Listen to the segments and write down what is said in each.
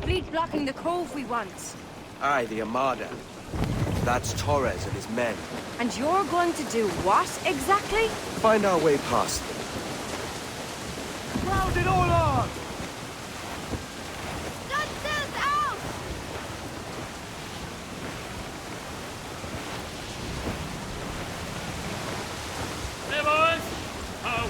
fleet blocking the cove we want. Aye, the Armada. That's Torres and his men. And you're going to do what, exactly? Find our way past them. Round it all on! Stunsails out! Hey, boys! Oh,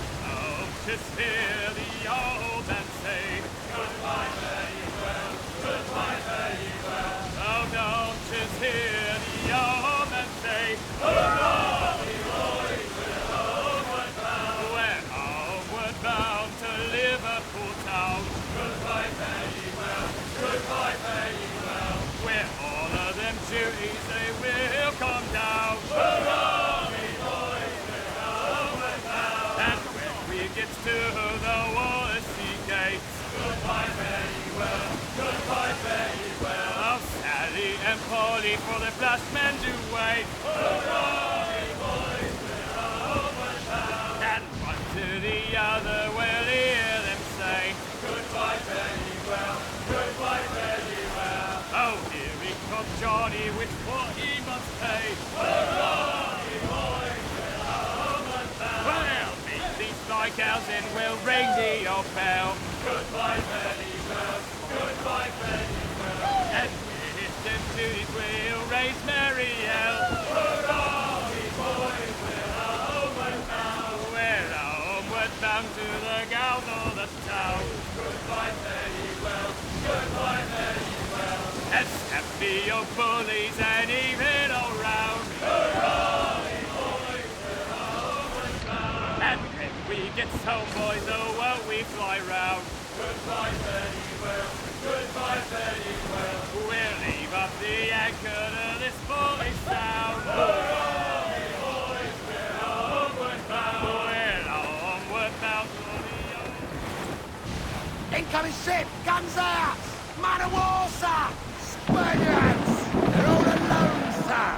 just hear the old man say, goodbye, fare ye well, goodbye, fare ye well. Oh, don't just hear the old man say, hurrah, we boys, we're homeward bound. We're homeward bound to Liverpool town. Goodbye, fare ye well, goodbye, fare ye well. Where all of them duties, they will come down. Hurrah, we boys, we're homeward bound. And when we get to the Wallasey gates, goodbye, fare ye well, goodbye, fare ye well. Oh, Sally and Polly for the last men do wait. Hurrah, we boys, we're homeward bound. And one to the other will hear them say, goodbye, fare ye well, goodbye, fare ye well. Oh, here he comes Johnny with what he must pay. Hurrah, we boys, we're homeward bound. Well, meet these fly cows and we'll ring the old bell. Goodbye, fare ye well, goodbye, fare ye well. And with them duties we'll raise merry hell. Hurrah, we boys, we're homeward bound. We're homeward bound to the gals of the town. Goodbye, fare ye well, goodbye, fare ye well. And happy old bullies and even all round. Hurrah, we boys, we're homeward bound. And when we get home, boys, oh, won't we fly round. Goodbye, fare ye well, goodbye, fare ye well. We'll leave up the anchor to this bully sound. Hurrah, we boys, we're homeward bound. We're homeward bound for the old... Incoming ship! Guns out! Man of war, sir! Spaniards! They're all alone, sir!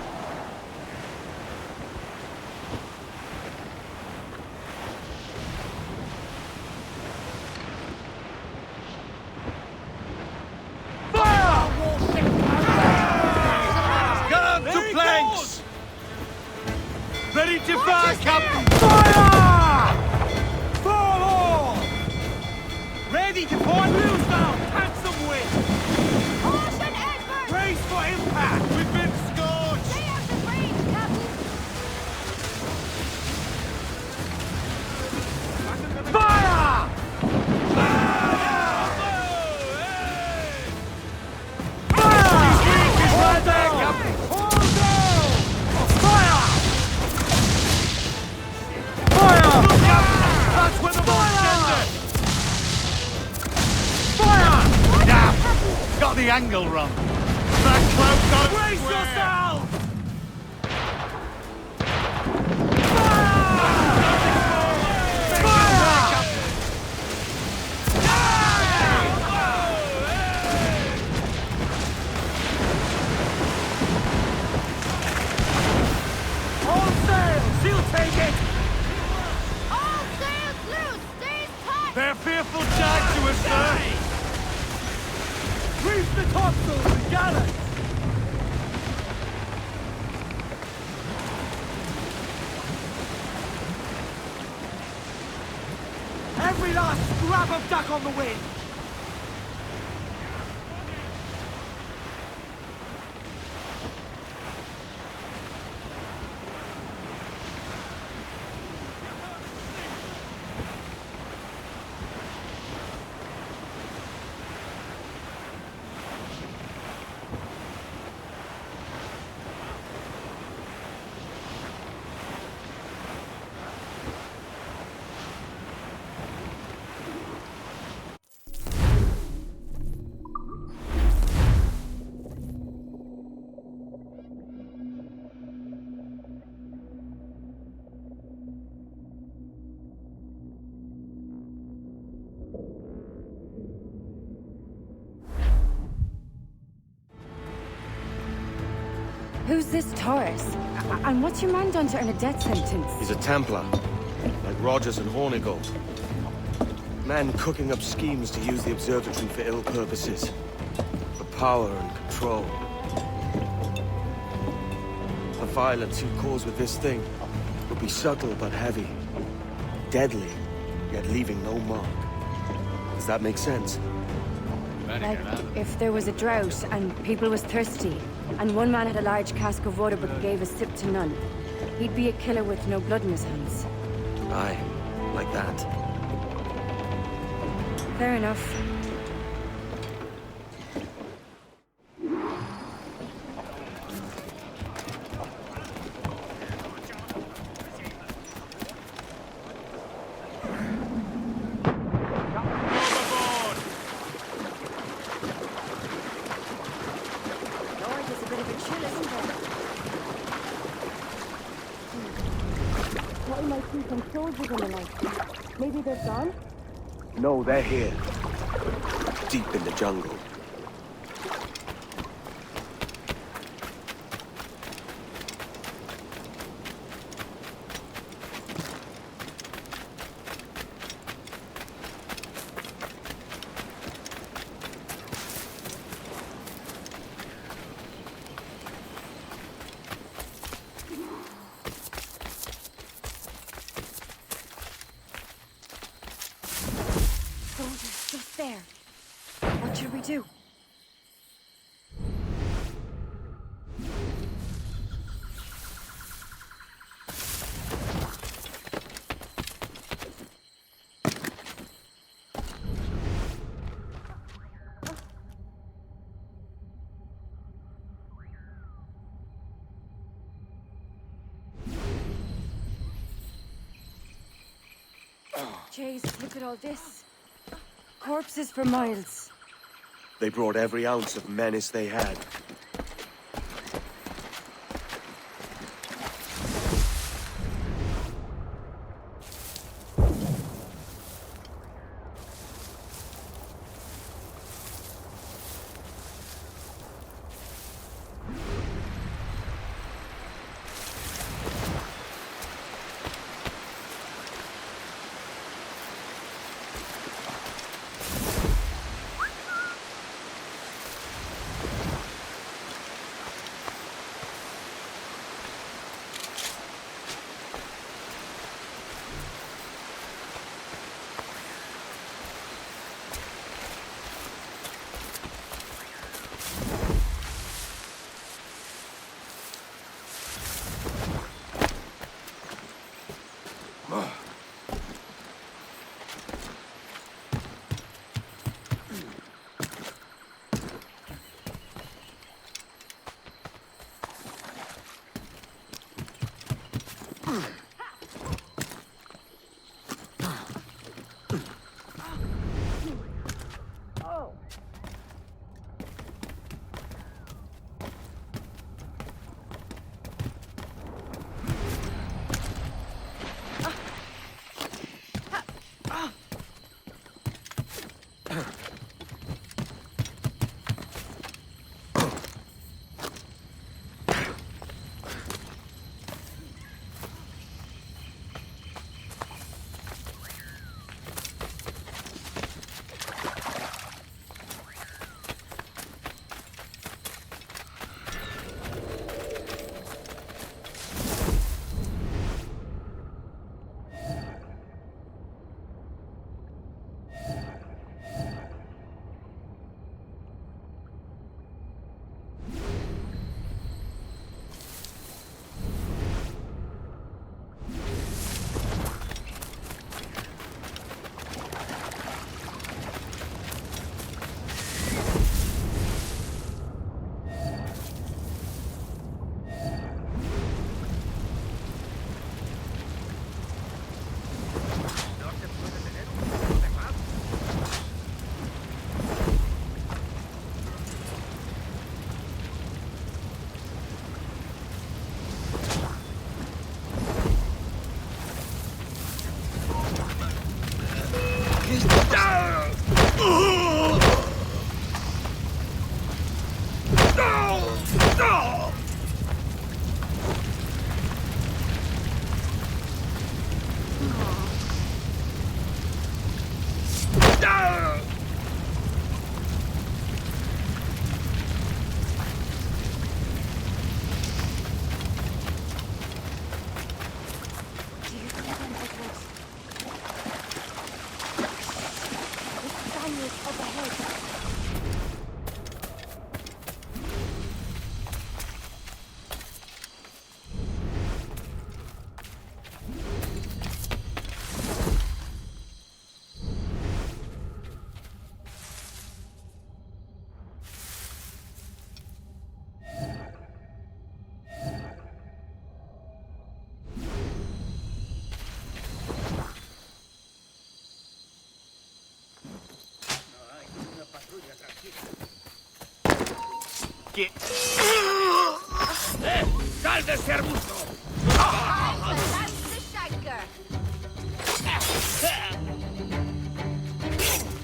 Guns to planks! Ready to fire, Captain! Fire! Fall all! Ready to fire! Blues down! Handsome wind! Caution, Edward! Brace for impact! We've been scorched! Stay out of range, Captain! Fire! Right there, Captain! All down! Fire! Fire! That's where the fire! Fire! Damn! Got the angle wrong. That cloak got it Brace square. yourself! All sails! She'll take it! All sails loose! Stay tight! They're fearful jag to us, sir! Reef the topsails and gallants! Every last scrap of duck on the wind! Who's this Taurus? And what's your man done to earn a death sentence? He's a Templar, like Rogers and Hornigold. Man cooking up schemes to use the observatory for ill purposes. power and control. The violence he'd cause with this thing would be subtle but heavy. Deadly, yet leaving no mark. Does that make sense? Like, if there was a drought and people was thirsty, and one man had a large cask of water but gave a sip to none, he'd be a killer with no blood in his hands. Aye, like that. Fair enough. Lord, it's a bit of a chill, isn't it? Thought we might see some soldiers in the night. Maybe they're gone? No, they're here. Deep in the jungle. Soldiers, just there. What should we do? Jeez, look at all this. Corpses for miles. They brought every ounce of menace they had. Like up ahead. ¡Sal de ese arbusto!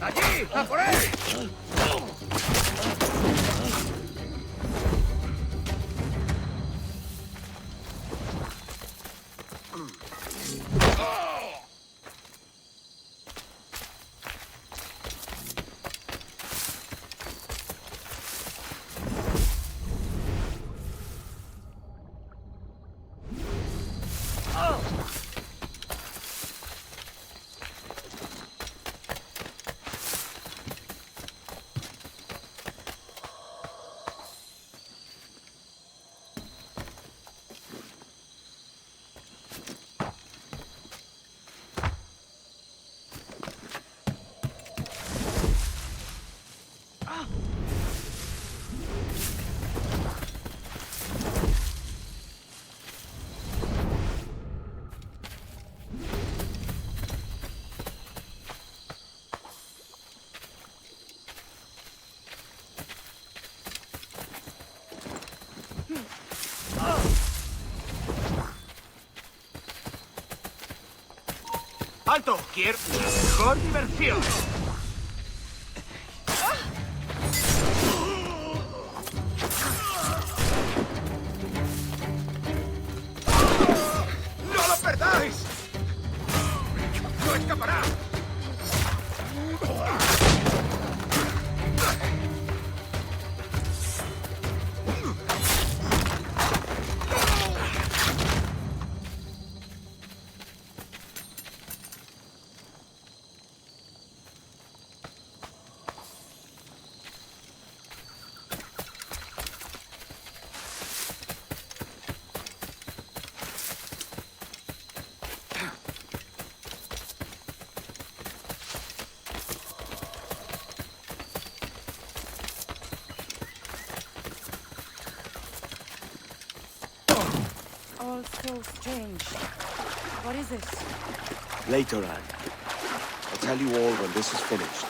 ¡Allí! ¡A por él! ¡Alto! ¡Quiero la mejor diversión! ¡No lo perdáis! ¡No escapará! All so strange. What is it? Later, Anne. I'll tell you all when this is finished.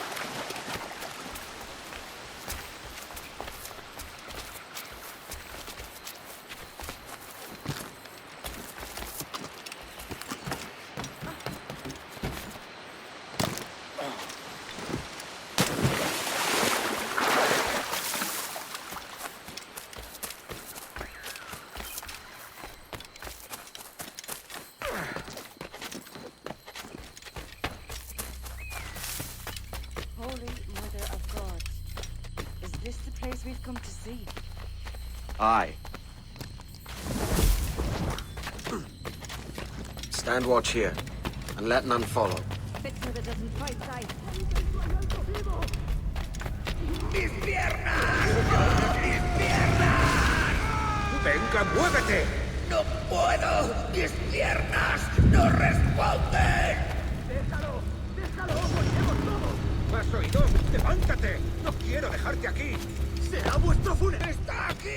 Holy Mother of God. Is this the place we've come to see? Aye. Stand watch here, and let none follow. Fitzer that doesn't fight side. ¡Mis piernas! ¡Mis piernas! ¡Venga, muévete! ¡No puedo! ¡Mis piernas no responden! ¡Déjalo! ¡Déjalo! ¡Moriremos todos! ¿Has oído? ¡Levántate! ¡No quiero dejarte aquí! ¡Será vuestro funeral! ¡Está aquí!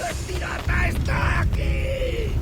¡El pirata está aquí!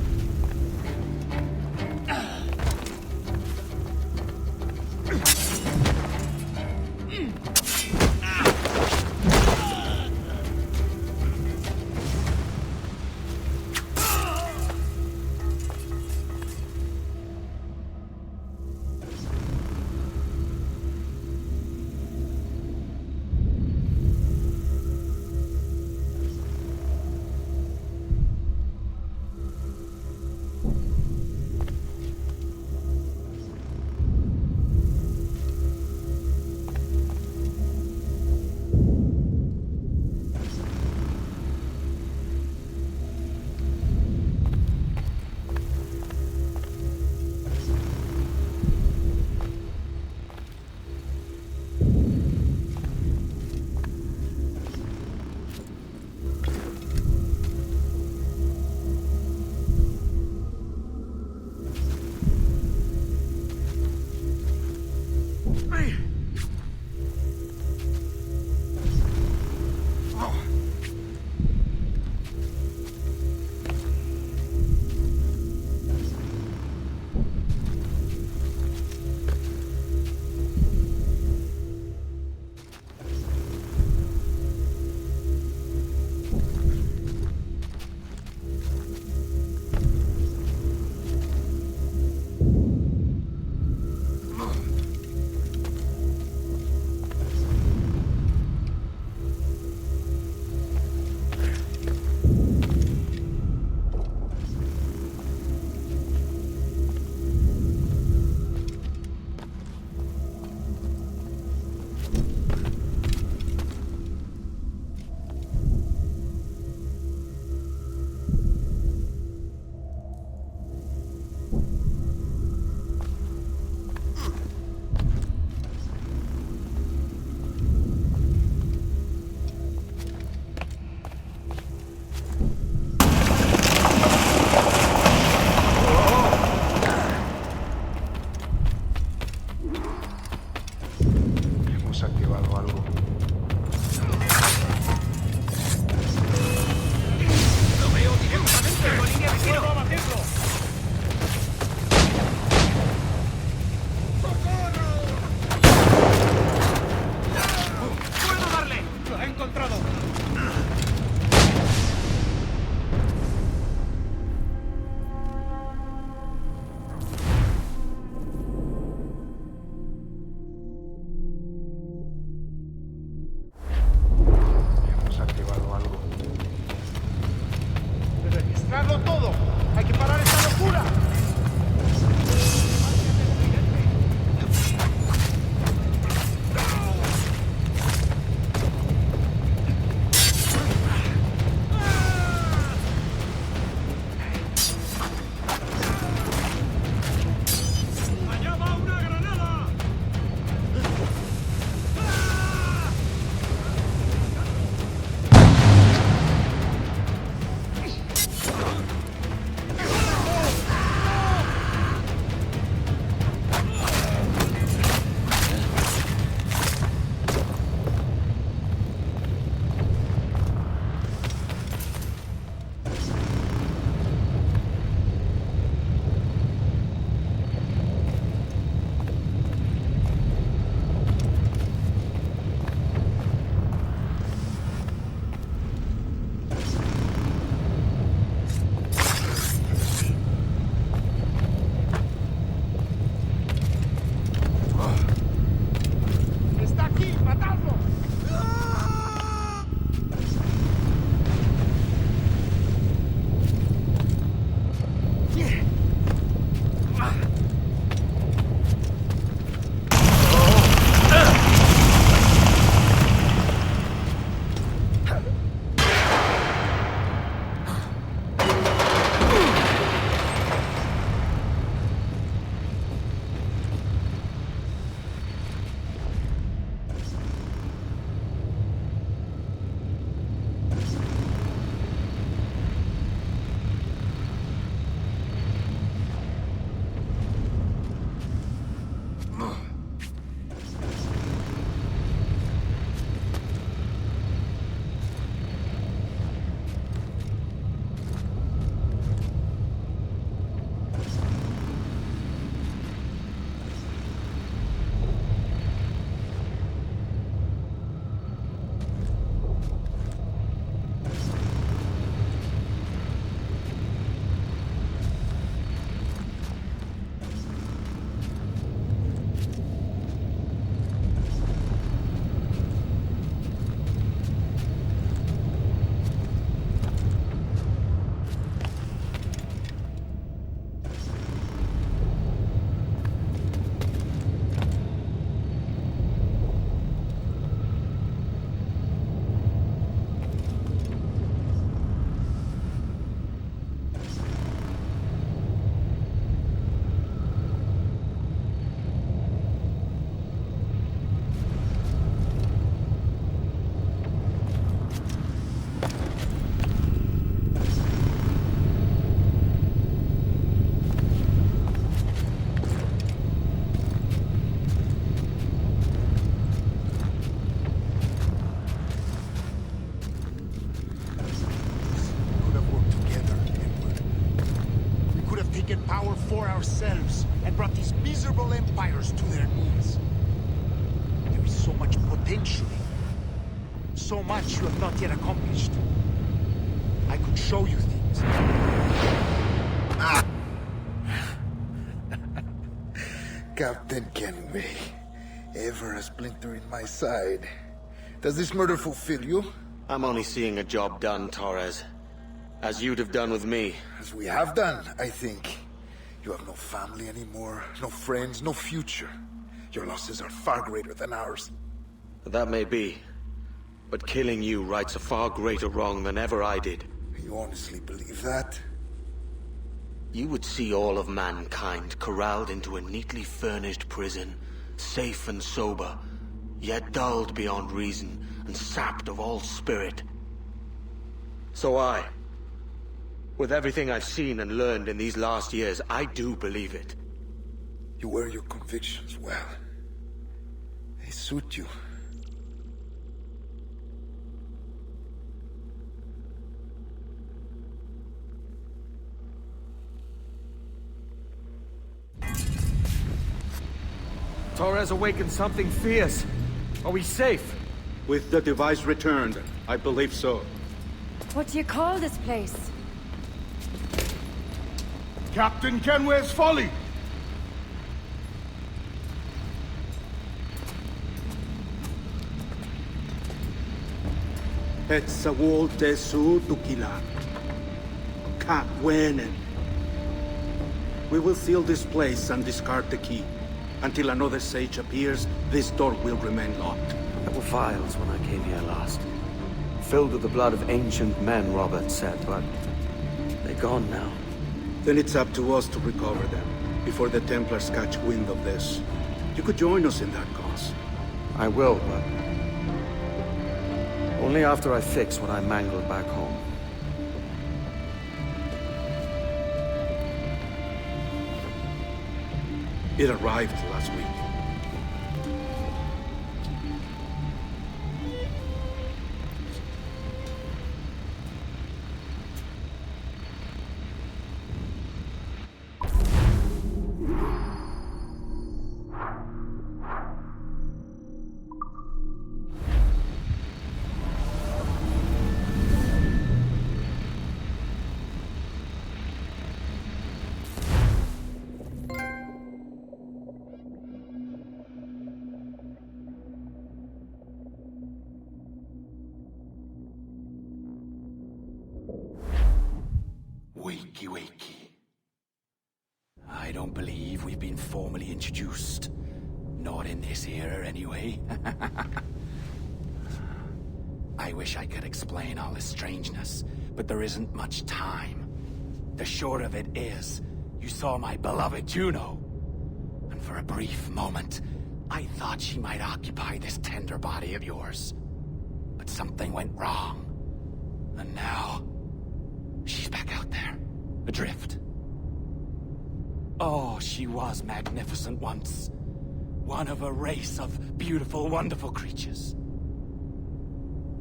Hemos activado algo. Lo veo directamente en la línea de tiro. ¡Vamos a batirlo! ¡Puedo darle! ¡Lo he encontrado! Hemos activado algo. ¡Registrarlo todo! ¡Hay que parar esta locura! ¡Allá va una granada! ¡Está aquí! ¡Matadlo! Taken power for ourselves and brought these miserable empires to their knees. There is so much potential. So much you have not yet accomplished. I could show you things. Captain Kenway, ever a splinter in my side. Does this murder fulfill you? I'm only seeing a job done, Torres. As you'd have done with me. As we have done, I think. You have no family anymore, no friends, no future. Your losses are far greater than ours. That may be. But killing you rights a far greater wrong than ever I did. You honestly believe that? You would see all of mankind corralled into a neatly furnished prison, safe and sober, yet dulled beyond reason and sapped of all spirit. So with everything I've seen and learned in these last years, I do believe it. You wear your convictions well. They suit you. Torres awakened something fierce. Are we safe? With the device returned, I believe so. What do you call this place? Captain Kenware's Folly! Etsawol Tesu Tukila. Katwenen. We will seal this place and discard the key. Until another sage appears, this door will remain locked. There were vials when I came here last. Filled with the blood of ancient men, Robert said, but they're gone now. Then it's up to us to recover them, before the Templars catch wind of this. You could join us in that cause. I will, but only after I fix what I mangled back home. It arrived last week. Wakey, wakey. I don't believe we've been formally introduced. Not in this era, anyway. I wish I could explain all this strangeness, but there isn't much time. The short of it is, you saw my beloved Juno. And for a brief moment, I thought she might occupy this tender body of yours. But something went wrong. And now, she's back out there, adrift. Oh, she was magnificent once. One of a race of beautiful, wonderful creatures.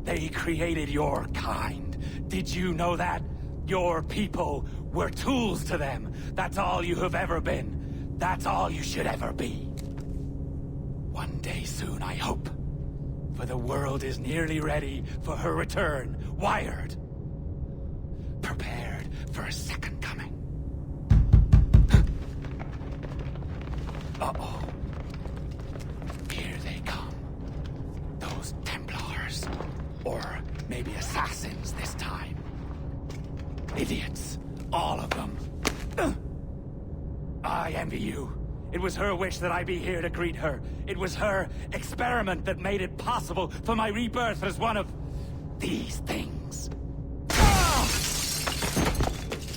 They created your kind. Did you know that? Your people were tools to them. That's all you have ever been. That's all you should ever be. One day soon, I hope. For the world is nearly ready for her return. Wired. Prepared for a second coming. Uh-oh. Here they come. Those Templars. Or maybe assassins this time. Idiots. All of them. I envy you. It was her wish that I be here to greet her. It was her experiment that made it possible for my rebirth as one of these things.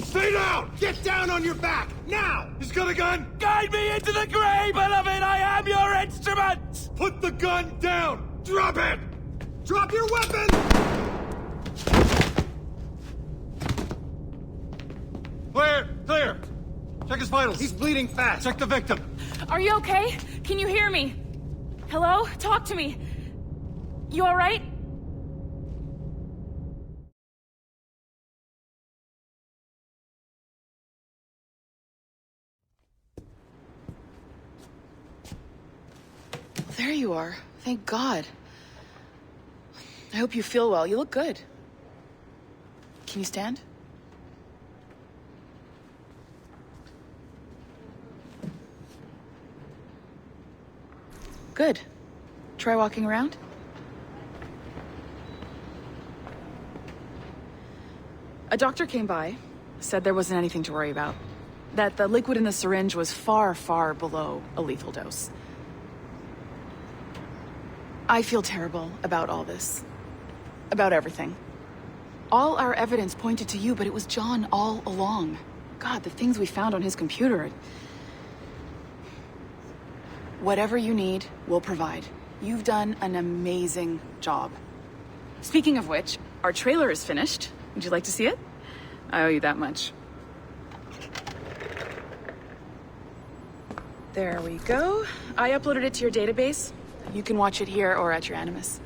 Stay down! Get down on your back! Now! He's got a gun! Guide me into the grave, beloved! I am your instrument! Put the gun down! Drop it! Drop your weapon! Clear! Clear! Check his vitals. He's bleeding fast. Check the victim. Are you okay? Can you hear me? Hello? Talk to me. You all right? There you are. Thank God. I hope you feel well. You look good. Can you stand? Good. Try walking around. A doctor came by, said there wasn't anything to worry about. That the liquid in the syringe was far, far below a lethal dose. I feel terrible about all this. About everything. All our evidence pointed to you, but it was John all along. God, the things we found on his computer. Whatever you need, we'll provide. You've done an amazing job. Speaking of which, our trailer is finished. Would you like to see it? I owe you that much. There we go. I uploaded it to your database. You can watch it here or at your Animus.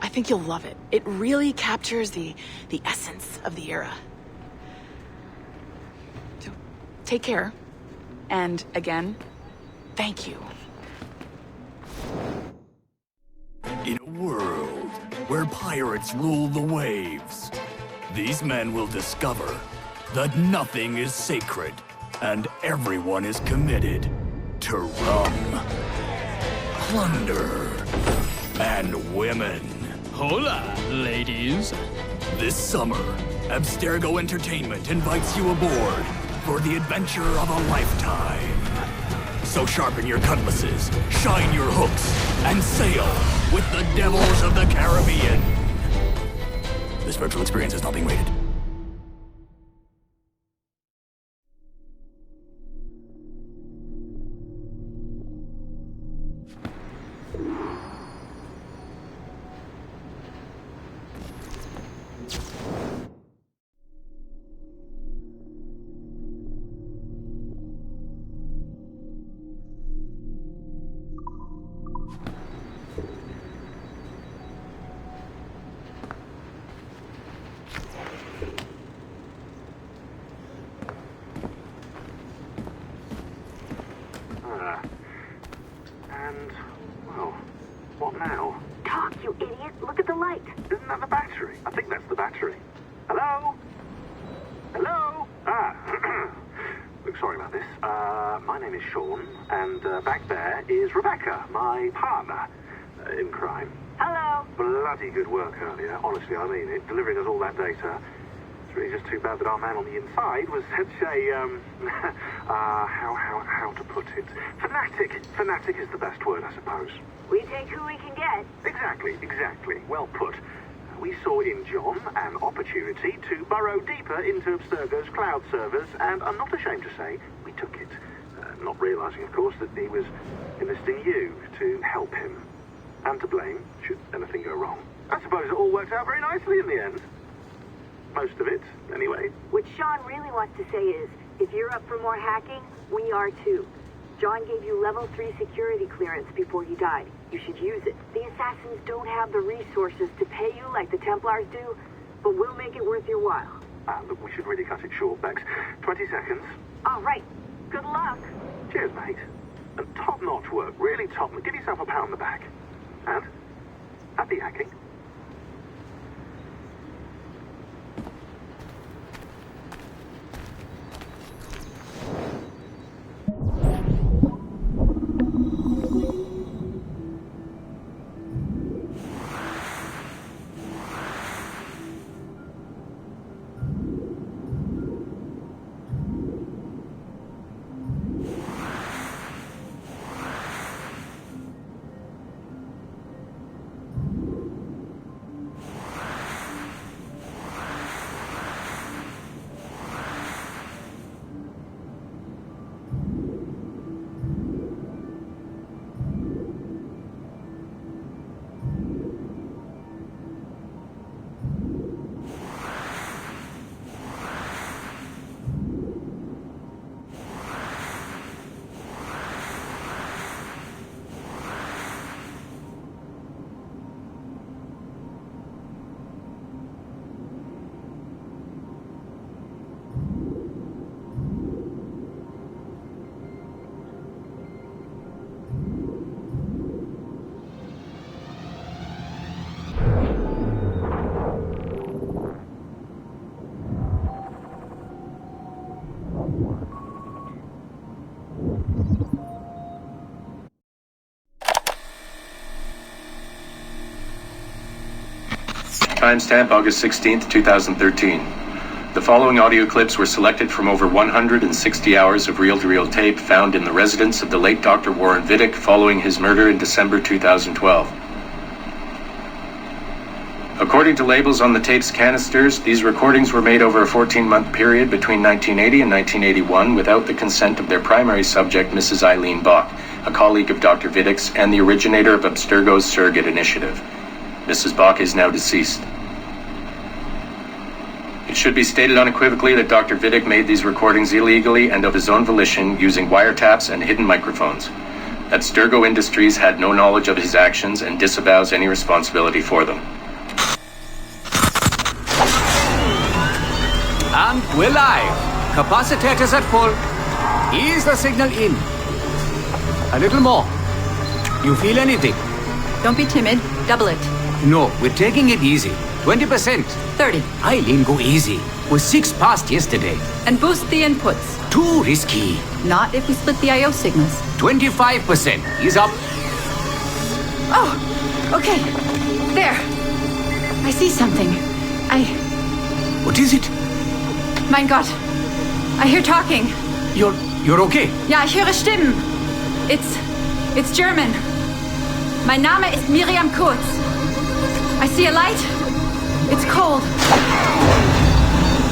I think you'll love it. It really captures the essence of the era. So, take care. And again, thank you In a world where pirates rule the waves, these men will discover that nothing is sacred and everyone is committed to rum, plunder, and women. Hola, ladies. This summer, Abstergo Entertainment invites you aboard for the adventure of a lifetime. So sharpen your cutlasses, shine your hooks, and sail with the devils of the Caribbean. This virtual experience is not being rated. What now? Talk, you idiot! Look at the light! Isn't that the battery? I think that's the battery. Hello? Hello? Look, sorry about this. My name is Sean, and back there is Rebecca, my partner in crime. Hello. Bloody good work earlier, honestly, I mean it, delivering us all that data. It's really just too bad that our man on the inside was such a, how to put it? Fanatic. Fanatic is the best word, I suppose. We take who we can get. Exactly. Well put. We saw in John an opportunity to burrow deeper into Abstergo's cloud servers, and I'm not ashamed to say we took it. Not realizing, of course, that he was enlisting you to help him. And to blame, should anything go wrong. I suppose it all worked out very nicely in the end. Most of it, anyway. What Sean really wants to say is, if you're up for more hacking, we are too. John gave you level 3 security clearance before he died. You should use it. The assassins don't have the resources to pay you like the Templars do, but we'll make it worth your while. Look, we should really cut it short, Bex. 20 seconds. All right. Good luck. Cheers, mate. And top-notch work. Really top. Give yourself a pat on the back. And happy hacking. Timestamp August 16th, 2013. The following audio clips were selected from over 160 hours of reel-to-reel tape found in the residence of the late Dr. Warren Vidic following his murder in December 2012. According to labels on the tape's canisters, these recordings were made over a 14-month period between 1980 and 1981 without the consent of their primary subject, Mrs. Eileen Bach, a colleague of Dr. Vidic's and the originator of Abstergo's surrogate initiative. Mrs. Bach is now deceased. It should be stated unequivocally that Dr. Vidic made these recordings illegally and of his own volition using wiretaps and hidden microphones. Abstergo Industries had no knowledge of his actions and disavows any responsibility for them. And we're live. Capacitors at full. Ease the signal in. A little more. You feel anything? Don't be timid. Double it. No, we're taking it easy. 20%. 30. Eileen, go easy. We're 6 past yesterday. And boost the inputs. Too risky. Not if we split the I.O. signals. 25%. He's up. Oh, okay. There. I see something. What is it? Mein Gott. I hear talking. You're okay? Ja, ich höre Stimmen. It's German. Mein Name ist Miriam Kurz. I see a light. It's cold.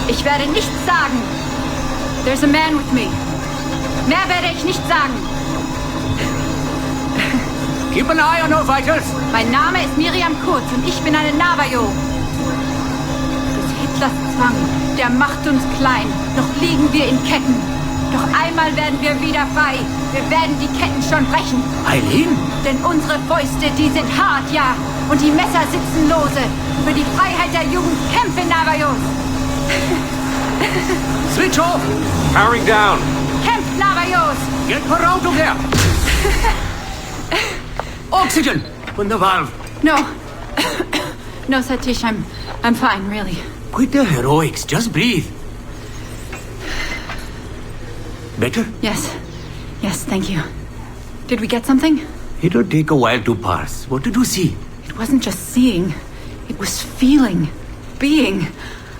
Ich werde nichts sagen. There's a man with me. Mehr werde ich nicht sagen. Keep an eye on our vitals. Mein Name ist Miriam Kurz und ich bin eine Navajo. Des Hitlers Zwang, der macht uns klein. Noch liegen wir in Ketten. Doch einmal werden wir wieder frei. Wir werden die Ketten schon brechen. Eileen? Denn unsere Fäuste, die sind hart, ja. Und die Messer sitzen lose. Für die Freiheit der Jugend kämpfen Navajos. Switch off. Powering down. Kämpft Navajos. Get her out of there. Oxygen from the valve. No. No, Satish, I'm fine, really. Quit the heroics. Just breathe. Better? Yes, thank you. Did we get something? It'll take a while to parse. What did you see? It wasn't just seeing. It was feeling. Being.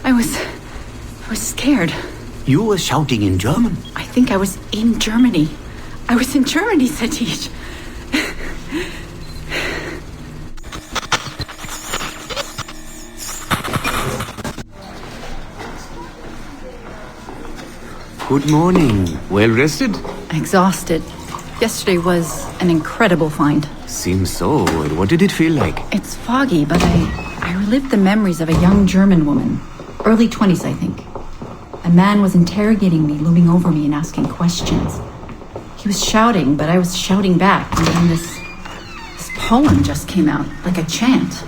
I was scared. You were shouting in German? I think I was in Germany. I was in Germany, Satish. Good morning. Well rested? Exhausted. Yesterday was an incredible find. Seems so. What did it feel like? It's foggy, but I relived the memories of a young German woman. Early 20s, I think. A man was interrogating me, looming over me and asking questions. He was shouting, but I was shouting back. And then this poem just came out, like a chant.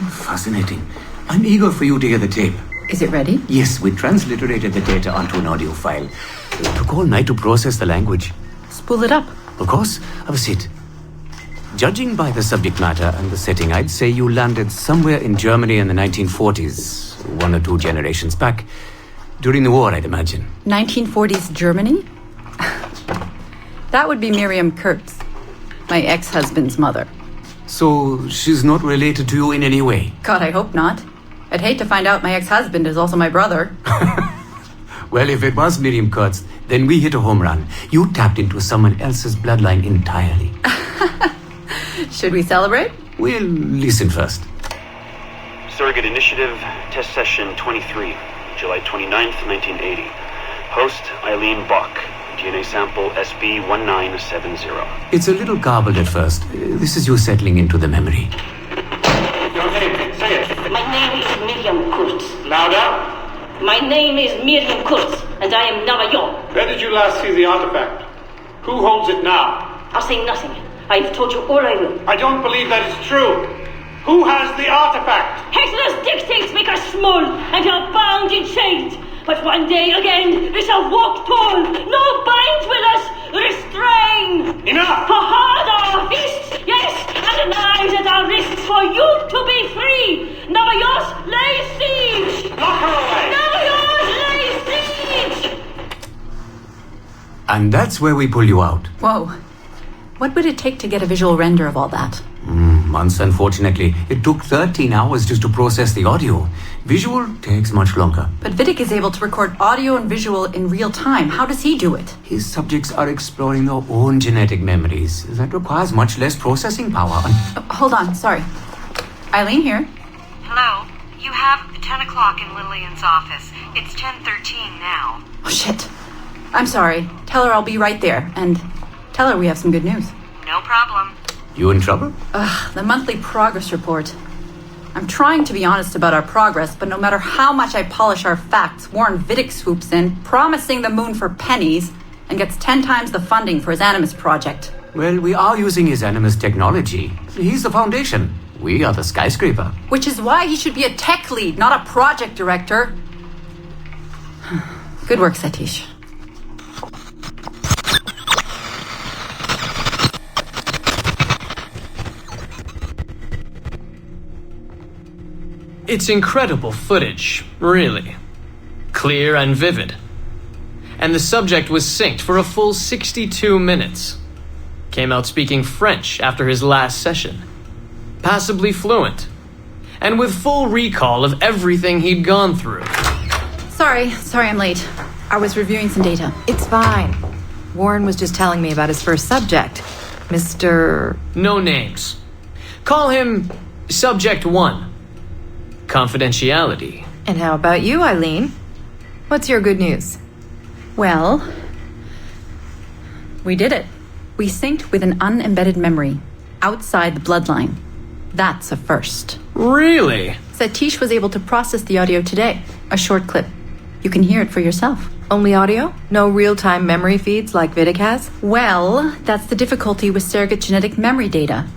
Fascinating. I'm eager for you to hear the tape. Is it ready? Yes, we transliterated the data onto an audio file. It took all night to process the language. Spool it up. Of course, have a seat. Judging by the subject matter and the setting, I'd say you landed somewhere in Germany in the 1940s, 1 or 2 generations back. During the war, I'd imagine. 1940s Germany? That would be Miriam Kurtz, my ex-husband's mother. So she's not related to you in any way? God, I hope not. I'd hate to find out my ex-husband is also my brother. Well, if it was Miriam Kurtz, then we hit a home run. You tapped into someone else's bloodline entirely. Should we celebrate? We'll listen first. Surrogate Initiative, Test Session 23, July 29th, 1980. Host, Eileen Bach. DNA sample SB1970. It's a little garbled at first. This is you settling into the memory. Your name, say it. My name is Miriam Kurtz. Louder. My name is Miriam Kurtz, and I am Navajo. Where did you last see the artifact? Who holds it now? I'll say nothing. I've told you all I will. I don't believe that is true. Who has the artifact? Hitler's dictates make us small, and are bound in chains. But one day again, we shall walk tall. No binds with us, restrain. Enough! For hard our fists, yes, and knives at our wrists for you to be free. Navajos lay siege. Knock her away. Navajos lay siege. And that's where we pull you out. Whoa. What would it take to get a visual render of all that? Months, unfortunately. It took 13 hours just to process the audio. Visual takes much longer. But Vidic is able to record audio and visual in real time. How does he do it? His subjects are exploring their own genetic memories. That requires much less processing power. Hold on, sorry. Eileen here. Hello. You have 10 o'clock in Lillian's office. It's 10:13 now. Oh, shit. I'm sorry. Tell her I'll be right there. And tell her we have some good news. No problem. You in trouble? The monthly progress report. I'm trying to be honest about our progress, but no matter how much I polish our facts, Warren Vidic swoops in, promising the moon for pennies, and gets 10 times the funding for his Animus project. Well, we are using his Animus technology. He's the foundation. We are the skyscraper. Which is why he should be a tech lead, not a project director. Good work, Satish. It's incredible footage, really. Clear and vivid. And the subject was synced for a full 62 minutes. Came out speaking French after his last session. Passably fluent. And with full recall of everything he'd gone through. Sorry I'm late. I was reviewing some data. It's fine. Warren was just telling me about his first subject, Mr. No names. Call him Subject 1. Confidentiality. And how about you, Eileen? What's your good news? Well, we did it. We synced with an unembedded memory, outside the bloodline. That's a first. Really? Satish was able to process the audio today. A short clip. You can hear it for yourself. Only audio? No real-time memory feeds like Vidic has? Well, that's the difficulty with surrogate genetic memory data.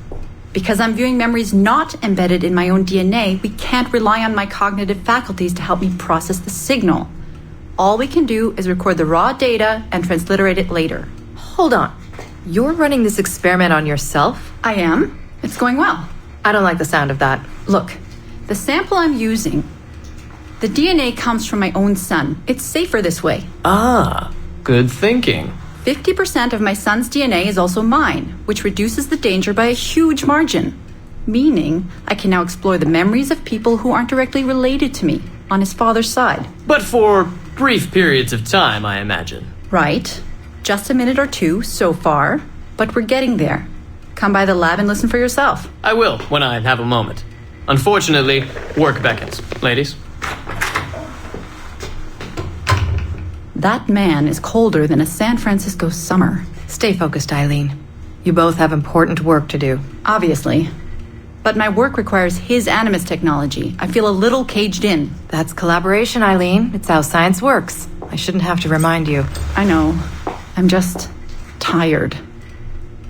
Because I'm viewing memories not embedded in my own DNA, we can't rely on my cognitive faculties to help me process the signal. All we can do is record the raw data and transliterate it later. Hold on. You're running this experiment on yourself? I am. It's going well. I don't like the sound of that. Look, the sample I'm using, the DNA comes from my own son. It's safer this way. Ah, good thinking. 50% of my son's DNA is also mine, which reduces the danger by a huge margin. Meaning, I can now explore the memories of people who aren't directly related to me on his father's side. But for brief periods of time, I imagine. Right. Just a minute or two so far, but we're getting there. Come by the lab and listen for yourself. I will, when I have a moment. Unfortunately, work beckons. Ladies? That man is colder than a San Francisco summer. Stay focused, Eileen. You both have important work to do. Obviously. But my work requires his Animus technology. I feel a little caged in. That's collaboration, Eileen. It's how science works. I shouldn't have to remind you. I know. I'm just tired.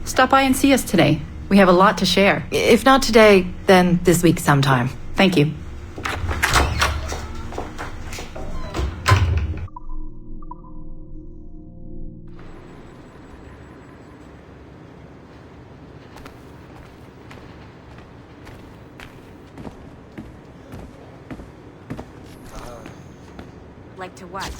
Stop by and see us today. We have a lot to share. If not today, then this week sometime. Thank you. Like to what?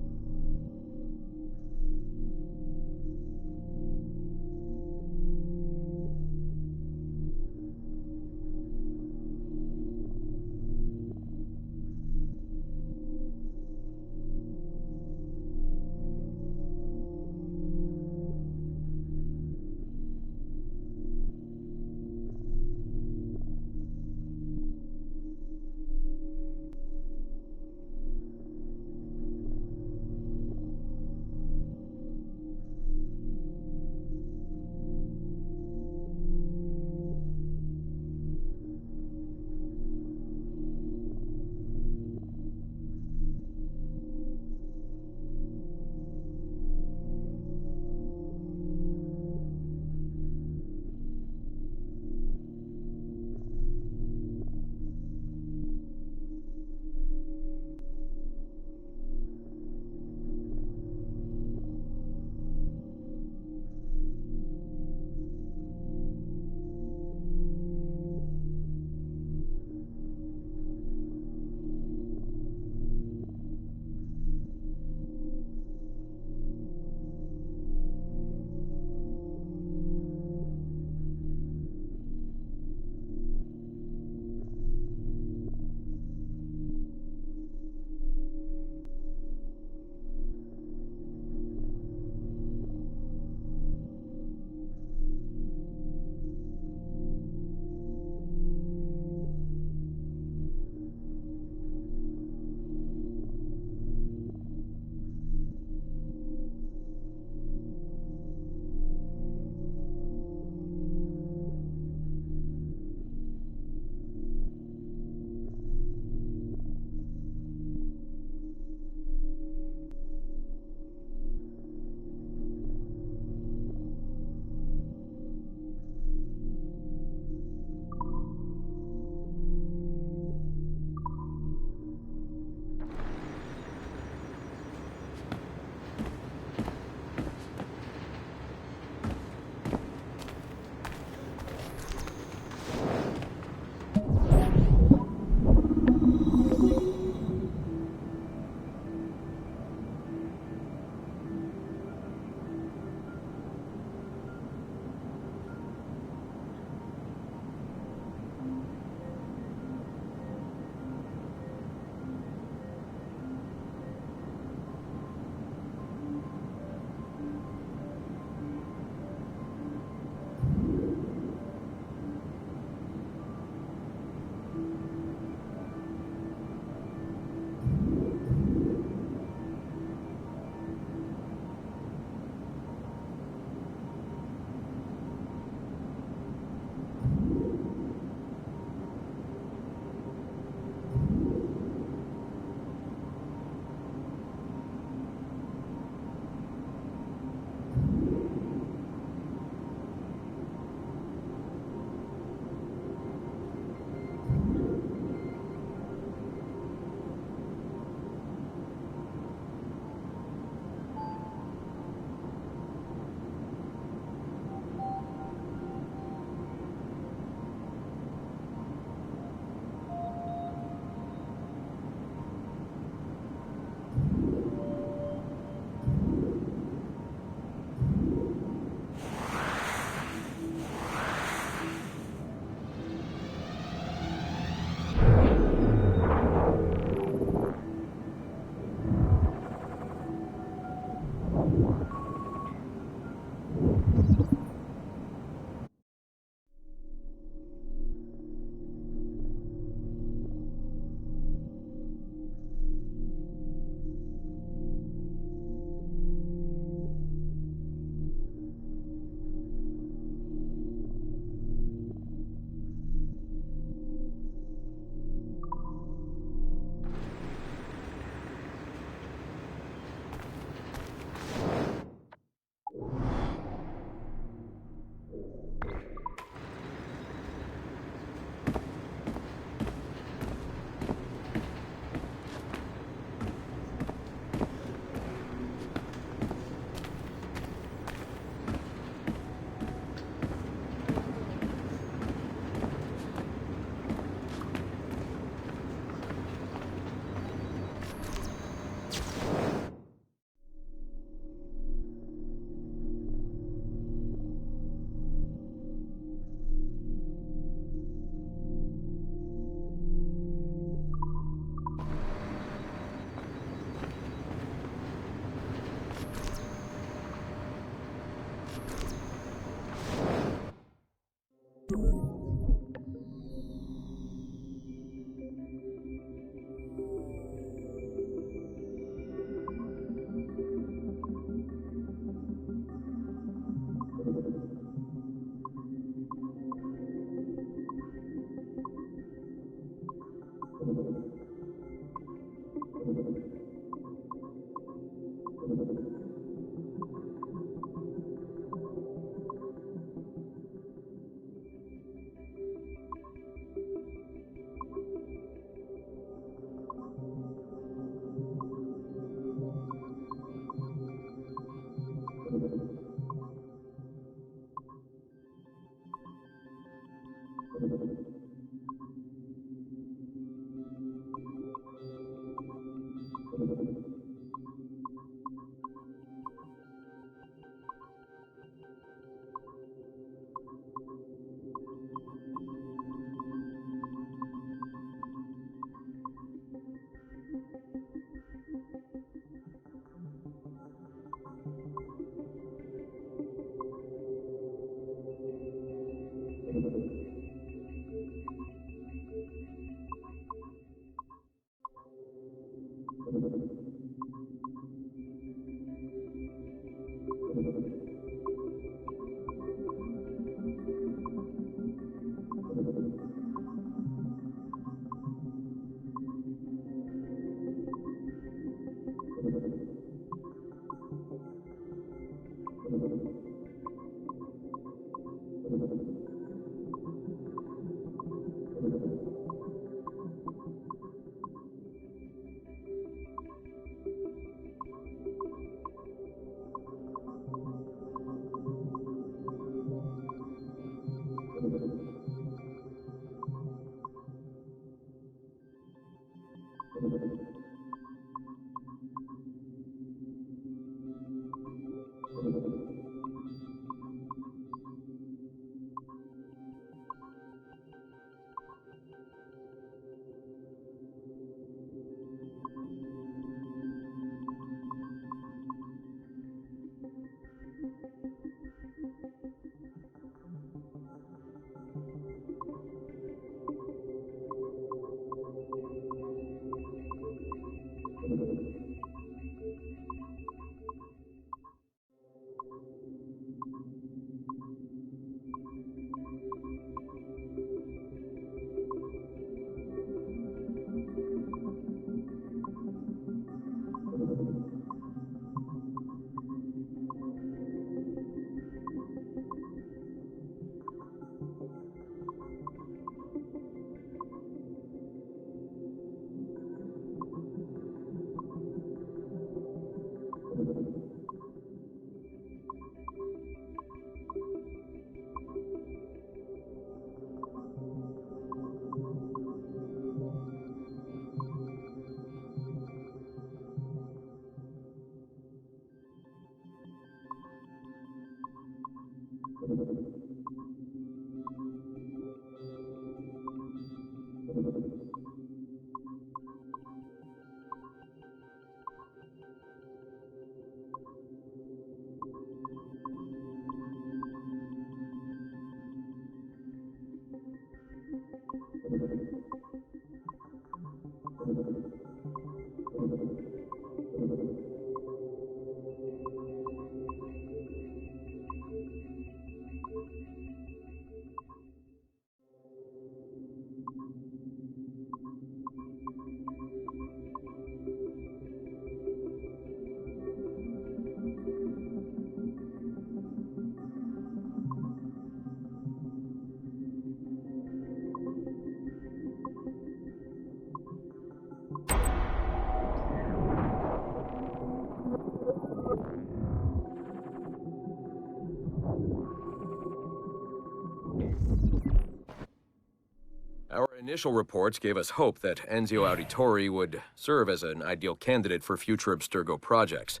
Our initial reports gave us hope that Enzio Auditore would serve as an ideal candidate for future Abstergo projects.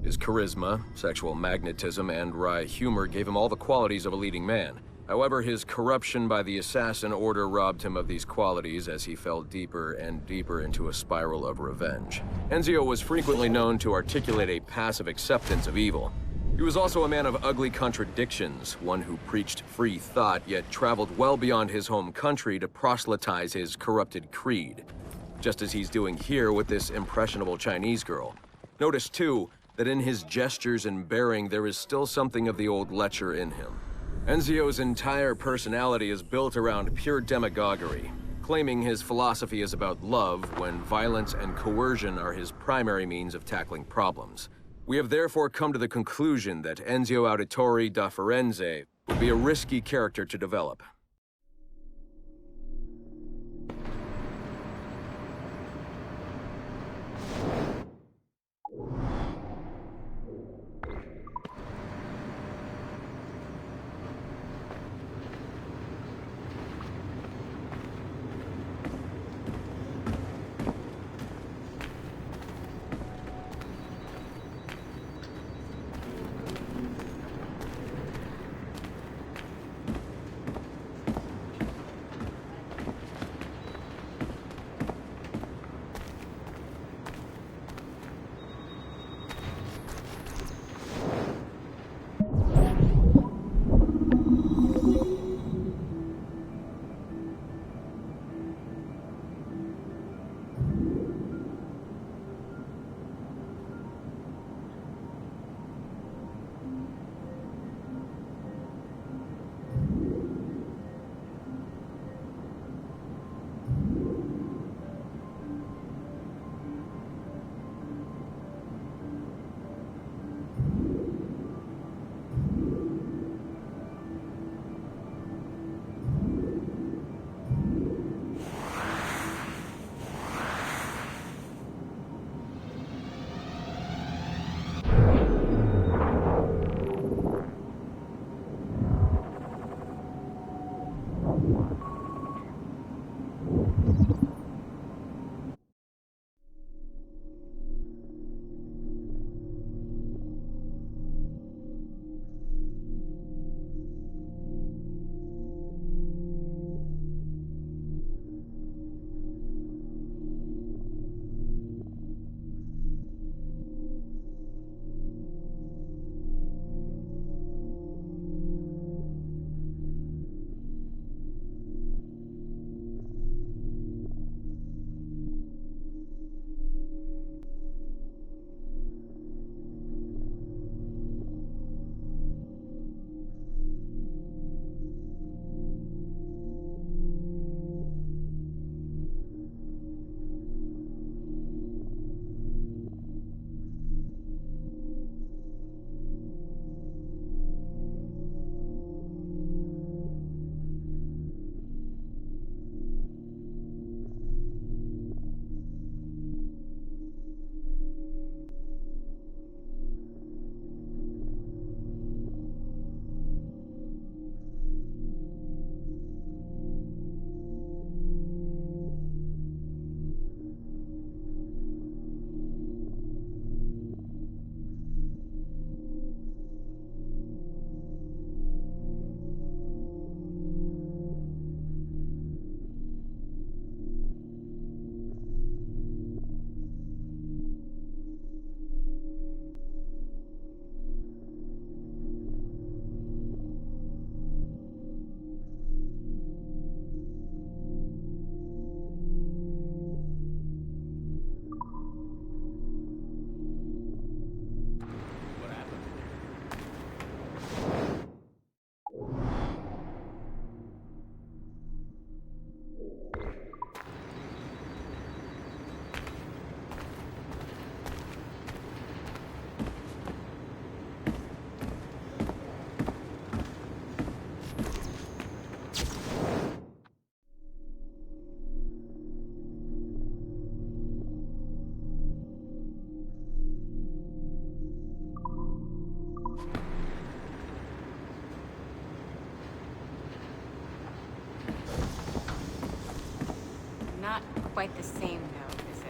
His charisma, sexual magnetism, and wry humor gave him all the qualities of a leading man. However, his corruption by the Assassin Order robbed him of these qualities as he fell deeper and deeper into a spiral of revenge. Enzio was frequently known to articulate a passive acceptance of evil. He was also a man of ugly contradictions, one who preached free thought, yet traveled well beyond his home country to proselytize his corrupted creed, just as he's doing here with this impressionable Chinese girl. Notice, too, that in his gestures and bearing there is still something of the old lecher in him. Enzio's entire personality is built around pure demagoguery, claiming his philosophy is about love when violence and coercion are his primary means of tackling problems. We have therefore come to the conclusion that Enzio Auditore da Firenze would be a risky character to develop. quite the same, though, is it?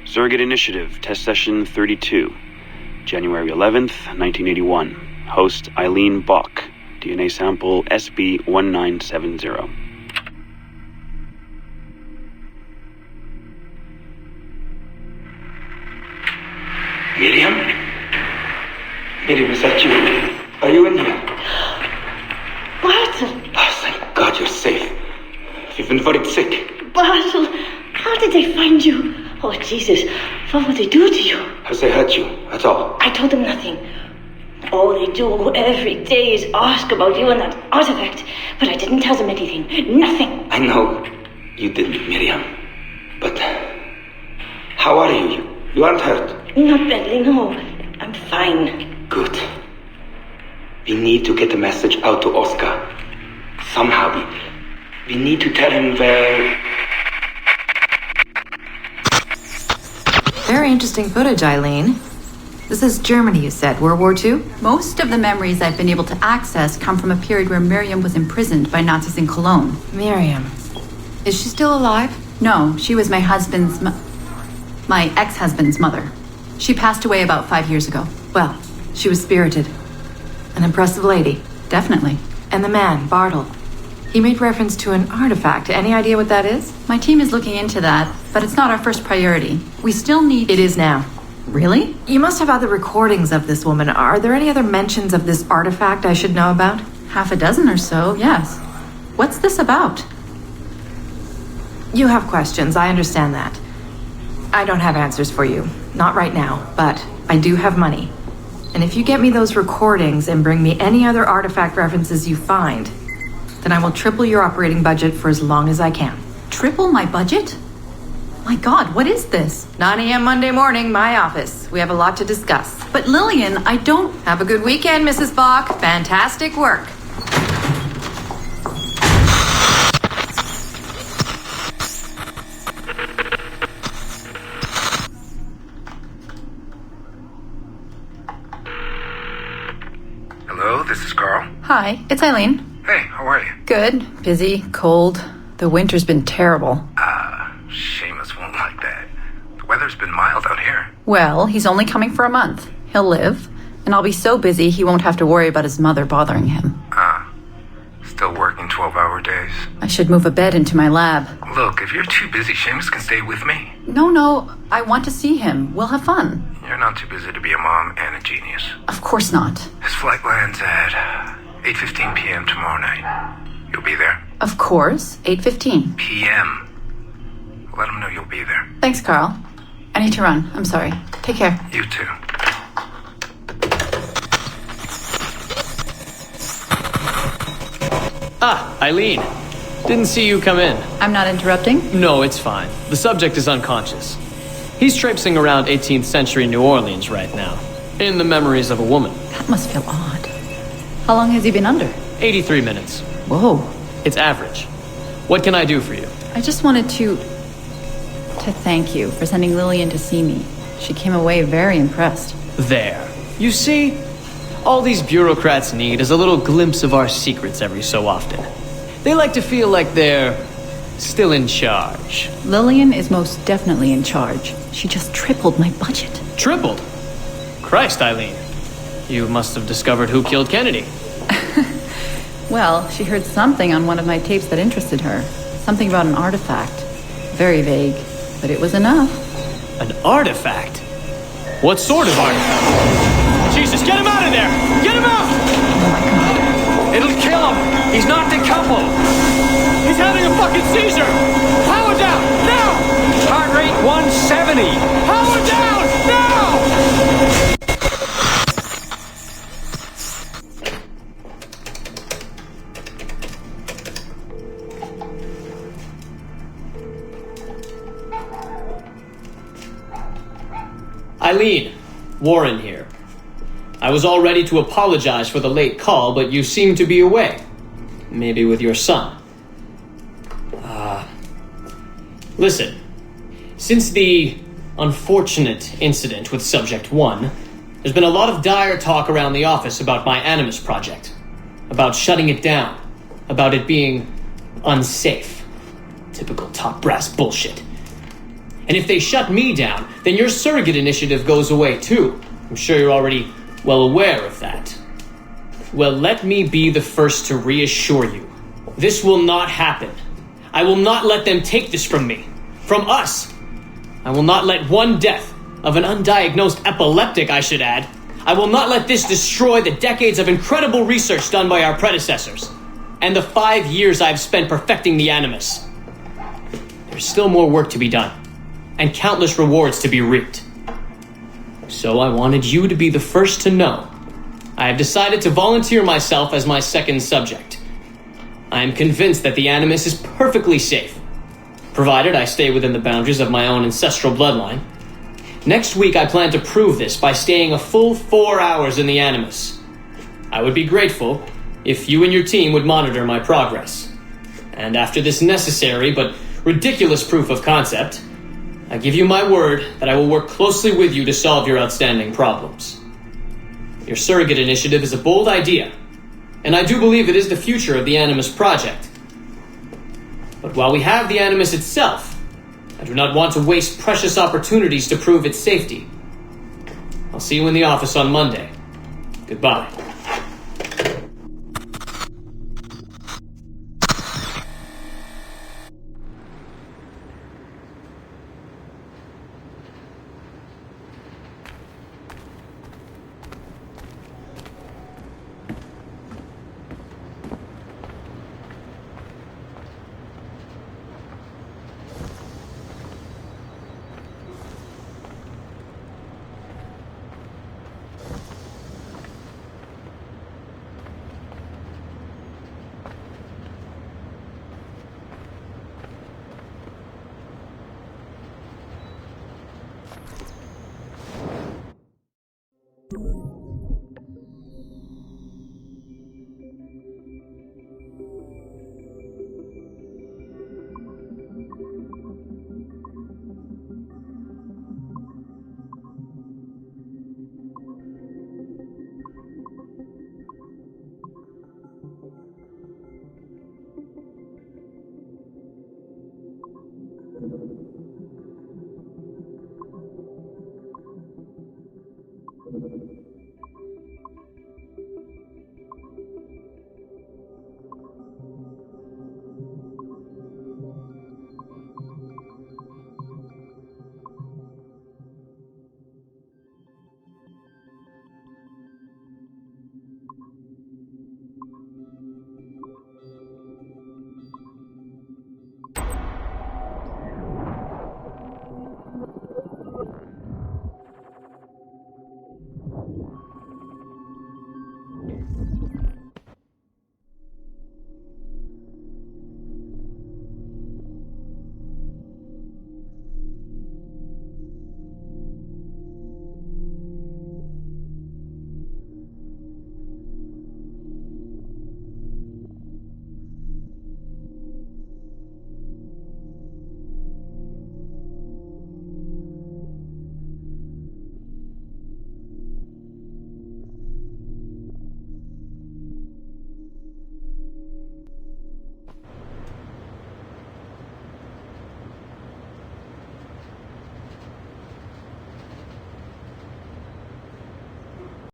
Surrogate Initiative, Test Session 32. January 11th, 1981. Host Eileen Bach. DNA sample SB1970. Miriam? Miriam, is that you? Are you in here? Bartle! Oh, thank God you're safe. You've been very sick. Bartle! How did they find you? Oh, Jesus. What would they do to you? Has they hurt you at all? I told them nothing. All they do every day is ask about you and that artifact. But I didn't tell them anything. Nothing. I know you didn't, Miriam. But how are you? You aren't hurt? Not badly, no. I'm fine. Good. We need to get the message out to Oscar. Somehow. We need to tell him where... Very interesting footage, Eileen. This is Germany, you said. World War II? Most of the memories I've been able to access come from a period where Miriam was imprisoned by Nazis in Cologne. Miriam. Is she still alive? No, she was my ex-husband's mother. She passed away about 5 years ago. Well, she was spirited. An impressive lady. Definitely. And the man, Bartle. He made reference to an artifact. Any idea what that is? My team is looking into that, but it's not our first priority. We still need... It is now. Really? You must have other recordings of this woman. Are there any other mentions of this artifact I should know about? Half a dozen or so, yes. What's this about? You have questions, I understand that. I don't have answers for you. Not right now, but I do have money. And if you get me those recordings and bring me any other artifact references you find, then I will triple your operating budget for as long as I can. Triple my budget? My God, what is this? 9 a.m. Monday morning, my office. We have a lot to discuss. But Lillian, I don't... Have a good weekend, Mrs. Bach. Fantastic work. Hello, this is Carl. Hi, it's Eileen. Hey, how are you? Good. Busy. Cold. The winter's been terrible. Seamus won't like that. The weather's been mild out here. Well, he's only coming for a month. He'll live. And I'll be so busy he won't have to worry about his mother bothering him. Still working 12-hour days? I should move a bed into my lab. Look, if you're too busy, Seamus can stay with me. No. I want to see him. We'll have fun. You're not too busy to be a mom and a genius. Of course not. His flight lands at 8:15 p.m. tomorrow night. You'll be there? Of course. 8:15. p.m. Let him know you'll be there. Thanks, Carl. I need to run. I'm sorry. Take care. You too. Ah, Eileen. Didn't see you come in. I'm not interrupting? No, it's fine. The subject is unconscious. He's traipsing around 18th century New Orleans right now, in the memories of a woman. That must feel odd. How long has he been under? 83 minutes. Whoa. It's average. What can I do for you? I just wanted to thank you for sending Lillian to see me. She came away very impressed. There. You see, all these bureaucrats need is a little glimpse of our secrets every so often. They like to feel like they're still in charge. Lillian is most definitely in charge. She just tripled my budget. Tripled? Christ, Eileen. You must have discovered who killed Kennedy. Well, she heard something on one of my tapes that interested her. Something about an artifact. Very vague, but it was enough. An artifact? What sort of artifact? Jesus, get him out of there! Get him out! Oh my god. It'll kill him! He's not decoupled! He's having a fucking seizure! Power down! Now! Heart rate 170! Power down! Now! Eileen, Warren here. I was all ready to apologize for the late call, but you seem to be away. Maybe with your son. Listen. Since the unfortunate incident with Subject 1, there's been a lot of dire talk around the office about my Animus project. About shutting it down. About it being unsafe. Typical top brass bullshit. And if they shut me down, then your surrogate initiative goes away too. I'm sure you're already well aware of that. Well, let me be the first to reassure you. This will not happen. I will not let them take this from me. From us. I will not let one death, of an undiagnosed epileptic I should add, I will not let this destroy the decades of incredible research done by our predecessors, and the 5 years I've spent perfecting the Animus. There's still more work to be done, and countless rewards to be reaped. So I wanted you to be the first to know. I have decided to volunteer myself as my second subject. I am convinced that the Animus is perfectly safe, provided I stay within the boundaries of my own ancestral bloodline. Next week I plan to prove this by staying a full 4 hours in the Animus. I would be grateful if you and your team would monitor my progress. And after this necessary but ridiculous proof of concept, I give you my word that I will work closely with you to solve your outstanding problems. Your surrogate initiative is a bold idea, and I do believe it is the future of the Animus project. But while we have the Animus itself, I do not want to waste precious opportunities to prove its safety. I'll see you in the office on Monday. Goodbye.